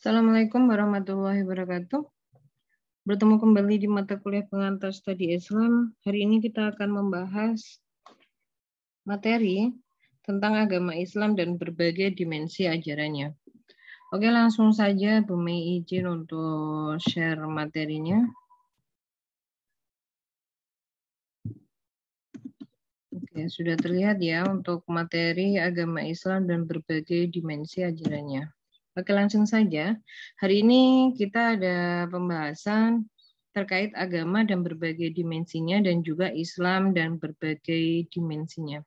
Assalamualaikum warahmatullahi wabarakatuh. Bertemu kembali di mata kuliah pengantar studi Islam. Hari ini kita akan membahas materi tentang agama Islam dan berbagai dimensi ajarannya. Oke, langsung saja Bu Mei izin untuk share materinya. Oke, sudah terlihat ya untuk materi agama Islam dan berbagai dimensi ajarannya. Oke, langsung saja. Hari ini kita ada pembahasan terkait agama dan berbagai dimensinya dan juga Islam dan berbagai dimensinya.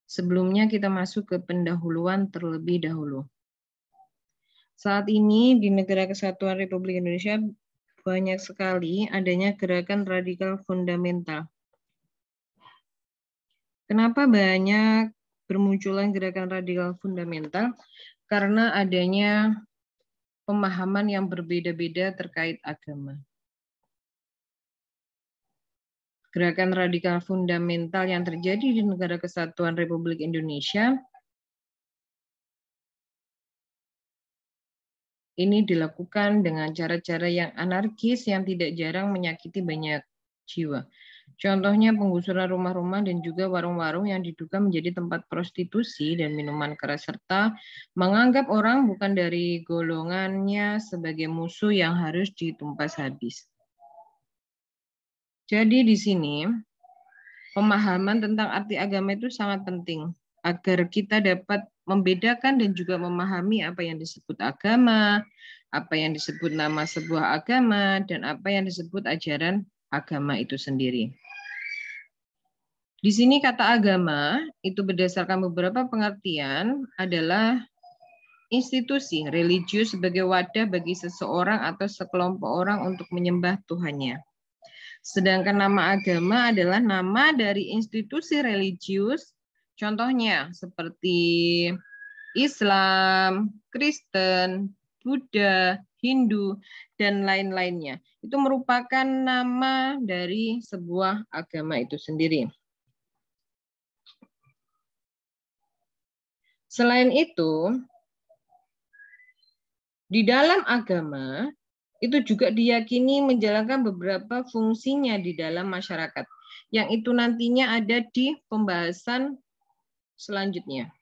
Sebelumnya kita masuk ke pendahuluan terlebih dahulu. Saat ini di Negara Kesatuan Republik Indonesia banyak sekali adanya gerakan radikal fundamental. Kenapa banyak bermunculan gerakan radikal fundamental? Karena adanya pemahaman yang berbeda-beda terkait agama. Gerakan radikal fundamental yang terjadi di Negara Kesatuan Republik Indonesia ini dilakukan dengan cara-cara yang anarkis yang tidak jarang menyakiti banyak jiwa. Contohnya penggusuran rumah-rumah dan juga warung-warung yang diduga menjadi tempat prostitusi dan minuman keras, serta menganggap orang bukan dari golongannya sebagai musuh yang harus ditumpas habis. Jadi di sini pemahaman tentang arti agama itu sangat penting agar kita dapat membedakan dan juga memahami apa yang disebut agama, apa yang disebut nama sebuah agama, dan apa yang disebut ajaran agama itu sendiri. Di sini kata agama itu berdasarkan beberapa pengertian adalah institusi religius sebagai wadah bagi seseorang atau sekelompok orang untuk menyembah Tuhannya. Sedangkan nama agama adalah nama dari institusi religius, contohnya seperti Islam, Kristen, Buddha, Hindu, dan lain-lainnya. Itu merupakan nama dari sebuah agama itu sendiri. Selain itu, di dalam agama itu juga diyakini menjalankan beberapa fungsinya di dalam masyarakat, yang itu nantinya ada di pembahasan selanjutnya.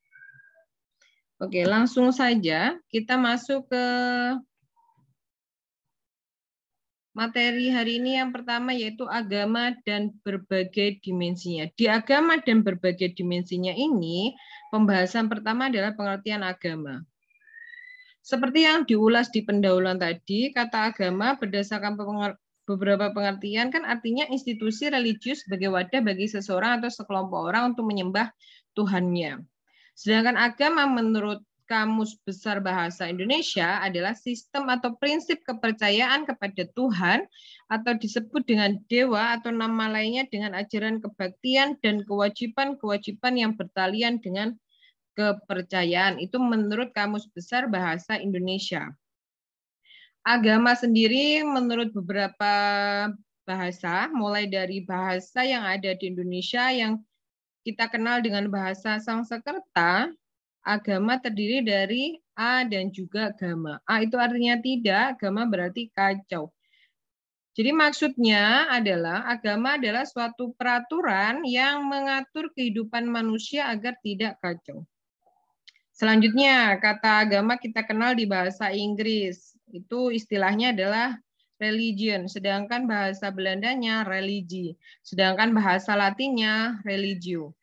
Oke, langsung saja kita masuk ke materi hari ini. Yang pertama yaitu agama dan berbagai dimensinya. Di agama dan berbagai dimensinya ini, pembahasan pertama adalah pengertian agama. Seperti yang diulas di pendahuluan tadi, kata agama berdasarkan beberapa pengertian kan artinya institusi religius sebagai wadah bagi seseorang atau sekelompok orang untuk menyembah Tuhannya. Sedangkan agama menurut Kamus Besar Bahasa Indonesia adalah sistem atau prinsip kepercayaan kepada Tuhan atau disebut dengan dewa atau nama lainnya dengan ajaran kebaktian dan kewajiban-kewajiban yang bertalian dengan kepercayaan. Itu menurut Kamus Besar Bahasa Indonesia. Agama sendiri menurut beberapa bahasa, mulai dari bahasa yang ada di Indonesia yang kita kenal dengan bahasa Sanskerta, agama terdiri dari A dan juga gama. A itu artinya tidak, gama berarti kacau. Jadi maksudnya adalah agama adalah suatu peraturan yang mengatur kehidupan manusia agar tidak kacau. Selanjutnya, kata agama kita kenal di bahasa Inggris. Itu istilahnya adalah religion, sedangkan bahasa Belandanya religi, sedangkan bahasa Latinnya religio.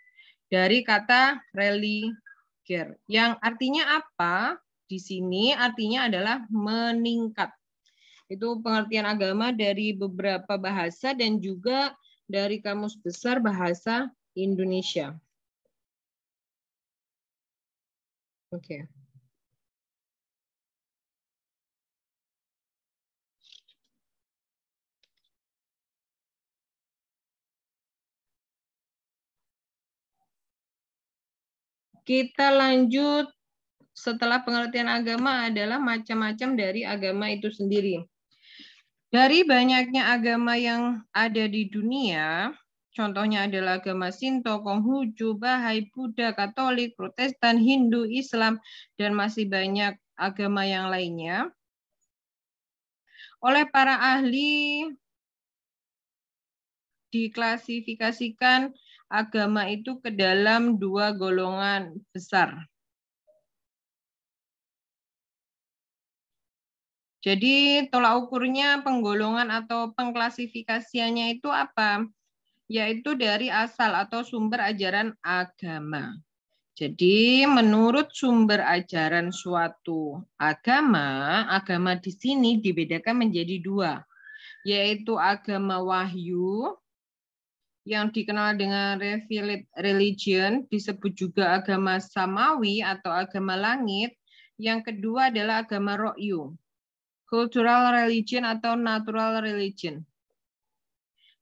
Dari kata religer, yang artinya apa? Di sini artinya adalah meningkat. Itu pengertian agama dari beberapa bahasa dan juga dari Kamus Besar Bahasa Indonesia. Oke. Kita lanjut, setelah pengertian agama adalah macam-macam dari agama itu sendiri. Dari banyaknya agama yang ada di dunia, contohnya adalah agama Sinto, Konghucu, Bahai, Buddha, Katolik, Protestan, Hindu, Islam, dan masih banyak agama yang lainnya. Oleh para ahli diklasifikasikan agama itu ke dalam dua golongan besar. Jadi tolak ukurnya penggolongan atau pengklasifikasiannya itu apa? Yaitu dari asal atau sumber ajaran agama. Jadi menurut sumber ajaran suatu agama, agama di sini dibedakan menjadi dua, yaitu agama wahyu yang dikenal dengan revealed religion, disebut juga agama samawi atau agama langit. Yang kedua adalah agama ro'yu, cultural religion atau natural religion.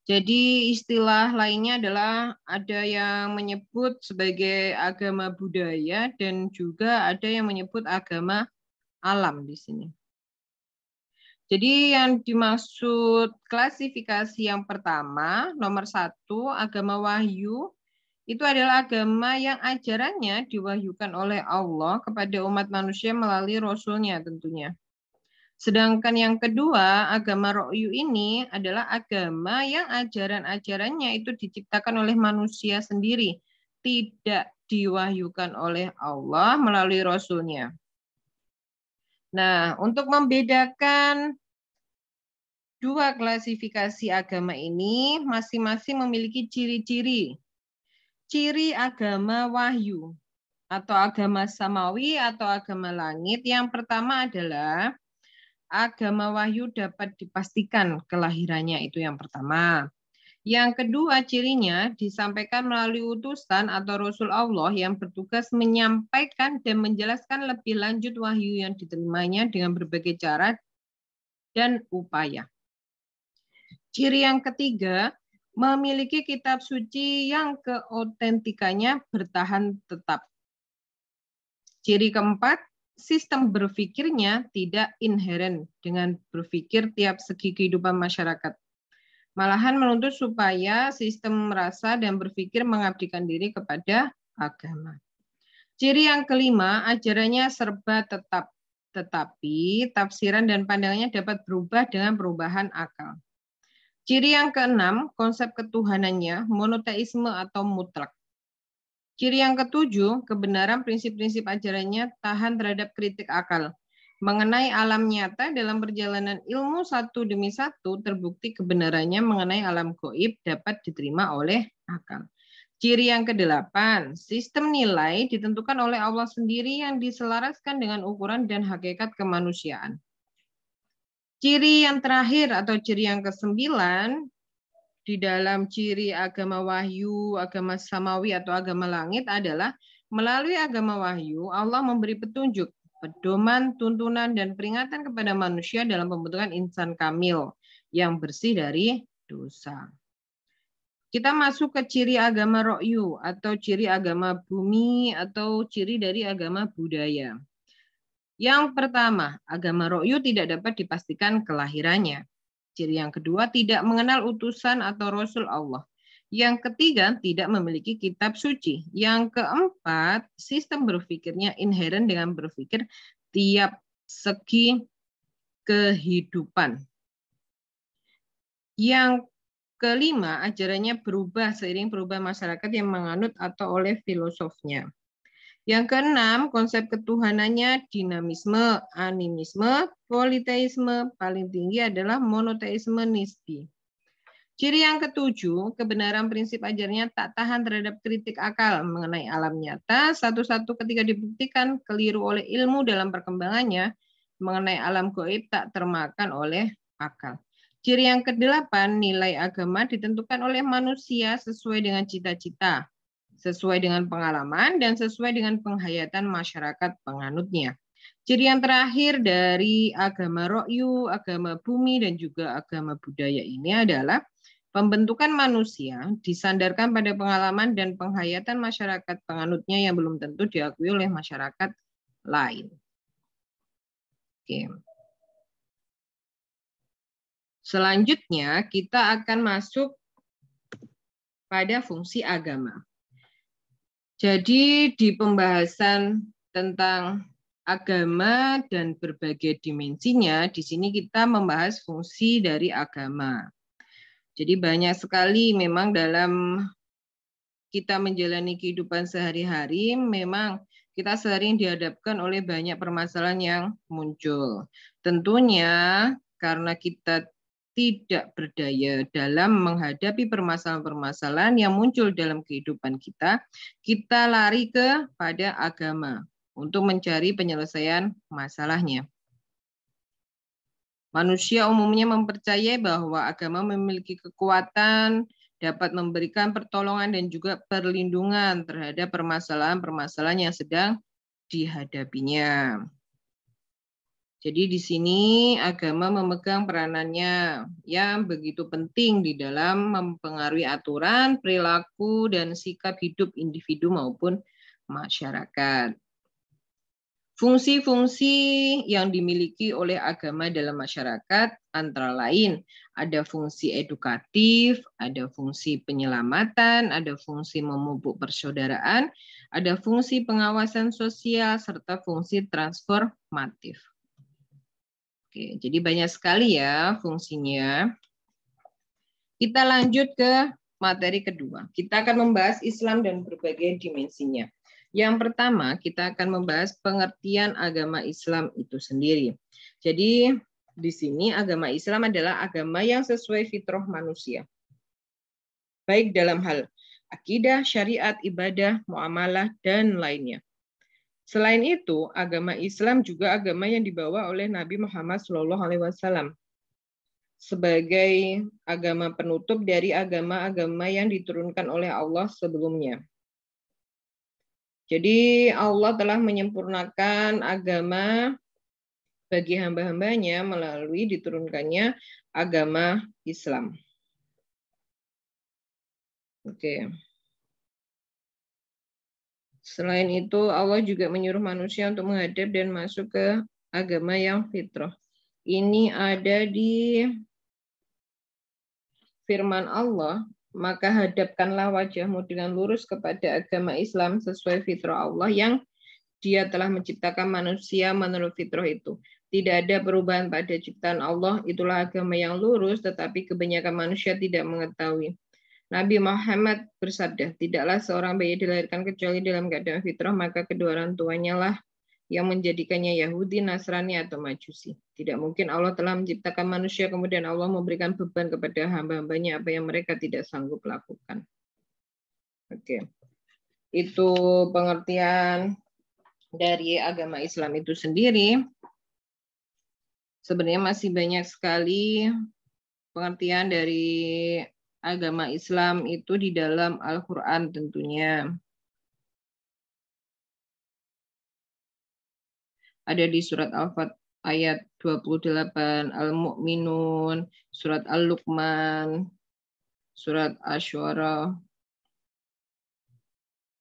Jadi istilah lainnya adalah ada yang menyebut sebagai agama budaya dan juga ada yang menyebut agama alam di sini. Jadi yang dimaksud klasifikasi yang pertama, nomor 1, agama wahyu, itu adalah agama yang ajarannya diwahyukan oleh Allah kepada umat manusia melalui Rasul-Nya tentunya. Sedangkan yang kedua, agama ro'yu ini adalah agama yang ajaran-ajarannya itu diciptakan oleh manusia sendiri, tidak diwahyukan oleh Allah melalui Rasul-Nya. Nah, untuk membedakan dua klasifikasi agama ini, masing-masing memiliki ciri-ciri. Ciri agama wahyu atau agama samawi atau agama langit, yang pertama adalah agama wahyu dapat dipastikan kelahirannya, itu yang pertama. Yang kedua, cirinya disampaikan melalui utusan atau Rasul Allah yang bertugas menyampaikan dan menjelaskan lebih lanjut wahyu yang diterimanya dengan berbagai cara dan upaya. Ciri yang ketiga, memiliki kitab suci yang keautentikannya bertahan tetap. Ciri keempat, sistem berpikirnya tidak inheren dengan berpikir tiap segi kehidupan masyarakat. Malahan menuntut supaya sistem merasa dan berpikir mengabdikan diri kepada agama. Ciri yang kelima, ajarannya serba tetap, tetapi tafsiran dan pandangannya dapat berubah dengan perubahan akal. Ciri yang keenam, konsep ketuhanannya monoteisme atau mutlak. Ciri yang ketujuh, kebenaran prinsip-prinsip ajarannya tahan terhadap kritik akal. Mengenai alam nyata dalam perjalanan ilmu satu demi satu, terbukti kebenarannya mengenai alam gaib dapat diterima oleh akal. Ciri yang kedelapan, sistem nilai ditentukan oleh Allah sendiri yang diselaraskan dengan ukuran dan hakikat kemanusiaan. Ciri yang terakhir atau ciri yang kesembilan, di dalam ciri agama wahyu, agama samawi atau agama langit adalah melalui agama wahyu Allah memberi petunjuk, pedoman, tuntunan, dan peringatan kepada manusia dalam pembentukan insan kamil yang bersih dari dosa. Kita masuk ke ciri agama ro'yu atau ciri agama bumi atau ciri dari agama budaya. Yang pertama, agama ro'yu tidak dapat dipastikan kelahirannya. Ciri yang kedua, tidak mengenal utusan atau Rasul Allah. Yang ketiga, tidak memiliki kitab suci. Yang keempat, sistem berpikirnya inheren dengan berpikir tiap segi kehidupan. Yang kelima, ajarannya berubah seiring perubahan masyarakat yang menganut atau oleh filosofnya. Yang keenam, konsep ketuhanannya dinamisme, animisme, politeisme, paling tinggi adalah monoteisme nisbi. Ciri yang ketujuh, kebenaran prinsip ajarnya tak tahan terhadap kritik akal mengenai alam nyata, satu-satu ketika dibuktikan keliru oleh ilmu dalam perkembangannya, mengenai alam gaib tak termakan oleh akal. Ciri yang kedelapan, nilai agama ditentukan oleh manusia sesuai dengan cita-cita, sesuai dengan pengalaman, dan sesuai dengan penghayatan masyarakat penganutnya. Ciri yang terakhir dari agama ro'yu, agama bumi, dan juga agama budaya ini adalah pembentukan manusia disandarkan pada pengalaman dan penghayatan masyarakat penganutnya yang belum tentu diakui oleh masyarakat lain. Oke. Selanjutnya kita akan masuk pada fungsi agama. Jadi di pembahasan tentang agama dan berbagai dimensinya, di sini kita membahas fungsi dari agama. Jadi banyak sekali memang dalam kita menjalani kehidupan sehari-hari, memang kita sering dihadapkan oleh banyak permasalahan yang muncul. Tentunya karena kita tidak berdaya dalam menghadapi permasalahan-permasalahan yang muncul dalam kehidupan kita, kita lari kepada agama untuk mencari penyelesaian masalahnya. Manusia umumnya mempercayai bahwa agama memiliki kekuatan, dapat memberikan pertolongan dan juga perlindungan terhadap permasalahan-permasalahan yang sedang dihadapinya. Jadi di sini agama memegang peranannya yang begitu penting di dalam mempengaruhi aturan, perilaku, dan sikap hidup individu maupun masyarakat. Fungsi-fungsi yang dimiliki oleh agama dalam masyarakat antara lain ada fungsi edukatif, ada fungsi penyelamatan, ada fungsi memupuk persaudaraan, ada fungsi pengawasan sosial, serta fungsi transformatif. Oke, jadi banyak sekali ya fungsinya. Kita lanjut ke materi kedua. Kita akan membahas Islam dan berbagai dimensinya. Yang pertama, kita akan membahas pengertian agama Islam itu sendiri. Jadi, di sini agama Islam adalah agama yang sesuai fitrah manusia. Baik dalam hal akidah, syariat, ibadah, muamalah, dan lainnya. Selain itu, agama Islam juga agama yang dibawa oleh Nabi Muhammad SAW sebagai agama penutup dari agama-agama yang diturunkan oleh Allah sebelumnya. Jadi Allah telah menyempurnakan agama bagi hamba-hambanya melalui diturunkannya agama Islam. Oke. Selain itu Allah juga menyuruh manusia untuk menghadap dan masuk ke agama yang fitrah. Ini ada di firman Allah, maka hadapkanlah wajahmu dengan lurus kepada agama Islam sesuai fitrah Allah yang Dia telah menciptakan manusia menurut fitrah itu. Tidak ada perubahan pada ciptaan Allah, itulah agama yang lurus, tetapi kebanyakan manusia tidak mengetahui. Nabi Muhammad bersabda, tidaklah seorang bayi dilahirkan kecuali dalam keadaan fitrah, maka kedua orang tuanya lah yang menjadikannya Yahudi, Nasrani, atau Majusi. Tidak mungkin Allah telah menciptakan manusia, kemudian Allah memberikan beban kepada hamba-hambanya apa yang mereka tidak sanggup lakukan. Oke. Itu pengertian dari agama Islam itu sendiri. Sebenarnya masih banyak sekali pengertian dari agama Islam itu di dalam Al-Quran tentunya. Ada di surat Al-Fat ayat 28, Al-Mu'minun, surat Al-Luqman, surat Asy-Syu'ara.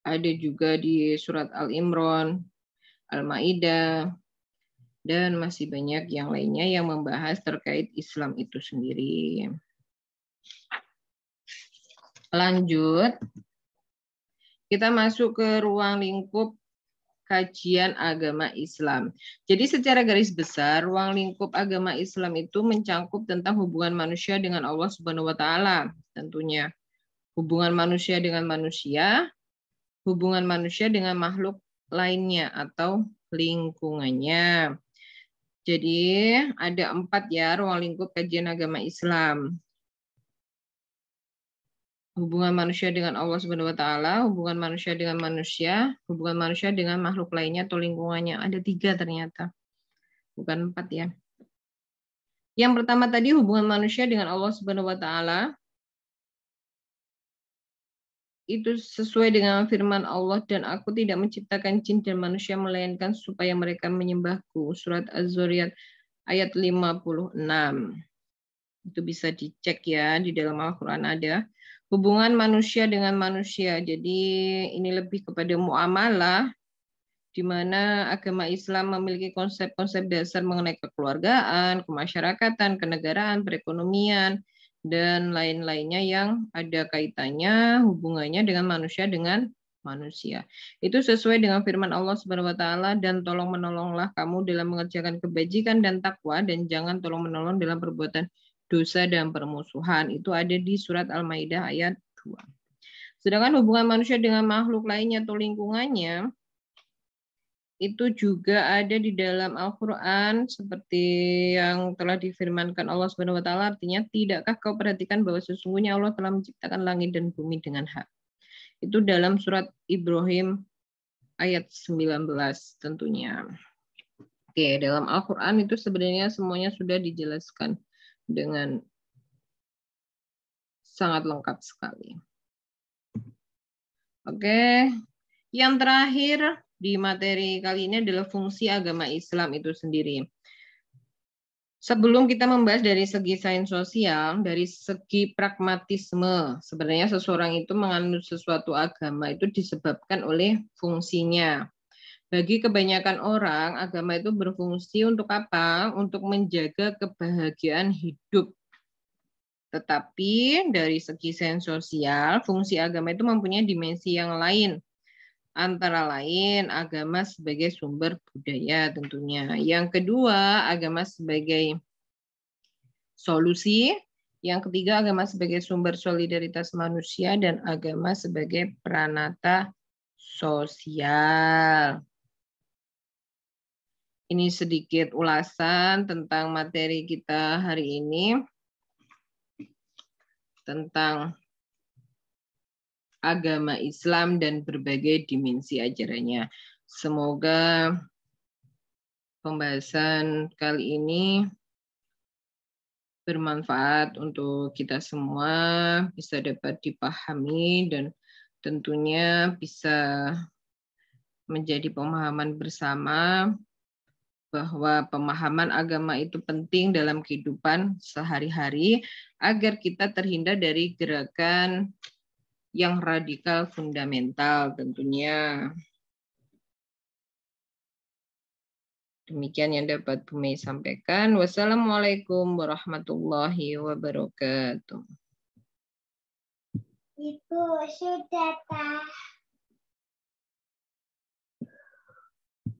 Ada juga di surat Al-Imran, Al-Maidah, dan masih banyak yang lainnya yang membahas terkait Islam itu sendiri. Lanjut, kita masuk ke ruang lingkup kajian agama Islam. Jadi secara garis besar, ruang lingkup agama Islam itu mencangkup tentang hubungan manusia dengan Allah Subhanahu wa Ta'ala, tentunya. Hubungan manusia dengan manusia, hubungan manusia dengan makhluk lainnya atau lingkungannya. Jadi ada 4 ya ruang lingkup kajian agama Islam. Hubungan manusia dengan Allah Subhanahu wa Ta'ala, hubungan manusia dengan manusia, hubungan manusia dengan makhluk lainnya atau lingkungannya. Ada 3 ternyata, bukan 4 ya. Yang pertama tadi hubungan manusia dengan Allah Subhanahu wa Ta'ala. Itu sesuai dengan firman Allah, dan aku tidak menciptakan jin dan manusia melainkan supaya mereka menyembahku. Surat Az-Zariyat ayat 56. Itu bisa dicek ya, di dalam Al-Quran ada. Hubungan manusia dengan manusia. Jadi ini lebih kepada muamalah, di mana agama Islam memiliki konsep-konsep dasar mengenai kekeluargaan, kemasyarakatan, kenegaraan, perekonomian, dan lain-lainnya yang ada kaitannya hubungannya dengan manusia dengan manusia. Itu sesuai dengan firman Allah Subhanahu wa taala, dan tolong-menolonglah kamu dalam mengerjakan kebajikan dan takwa, dan jangan tolong-menolong dalam perbuatan dosa dan permusuhan. Itu ada di surat Al-Maidah ayat 2. Sedangkan hubungan manusia dengan makhluk lainnya atau lingkungannya itu juga ada di dalam Al-Quran seperti yang telah difirmankan Allah Subhanahu wa taala, artinya tidakkah kau perhatikan bahwa sesungguhnya Allah telah menciptakan langit dan bumi dengan hak. Itu dalam surat Ibrahim ayat 19 tentunya. Oke, dalam Al-Quran itu sebenarnya semuanya sudah dijelaskan dengan sangat lengkap sekali. Oke, yang terakhir di materi kali ini adalah fungsi agama Islam itu sendiri. Sebelum kita membahas dari segi sains sosial, dari segi pragmatisme, sebenarnya seseorang itu menganut sesuatu agama itu disebabkan oleh fungsinya. Bagi kebanyakan orang, agama itu berfungsi untuk apa? Untuk menjaga kebahagiaan hidup. Tetapi dari segi sains sosial, fungsi agama itu mempunyai dimensi yang lain. Antara lain agama sebagai sumber budaya tentunya. Yang kedua, agama sebagai solusi. Yang ketiga, agama sebagai sumber solidaritas manusia, dan agama sebagai pranata sosial. Ini sedikit ulasan tentang materi kita hari ini, tentang agama Islam dan berbagai dimensi ajarannya. Semoga pembahasan kali ini bermanfaat untuk kita semua, bisa dapat dipahami, dan tentunya bisa menjadi pemahaman bersama bahwa pemahaman agama itu penting dalam kehidupan sehari-hari agar kita terhindar dari gerakan yang radikal fundamental tentunya. Demikian yang dapat Bu Mei sampaikan. Wassalamualaikum warahmatullahi wabarakatuh. Ibu sudah tahu.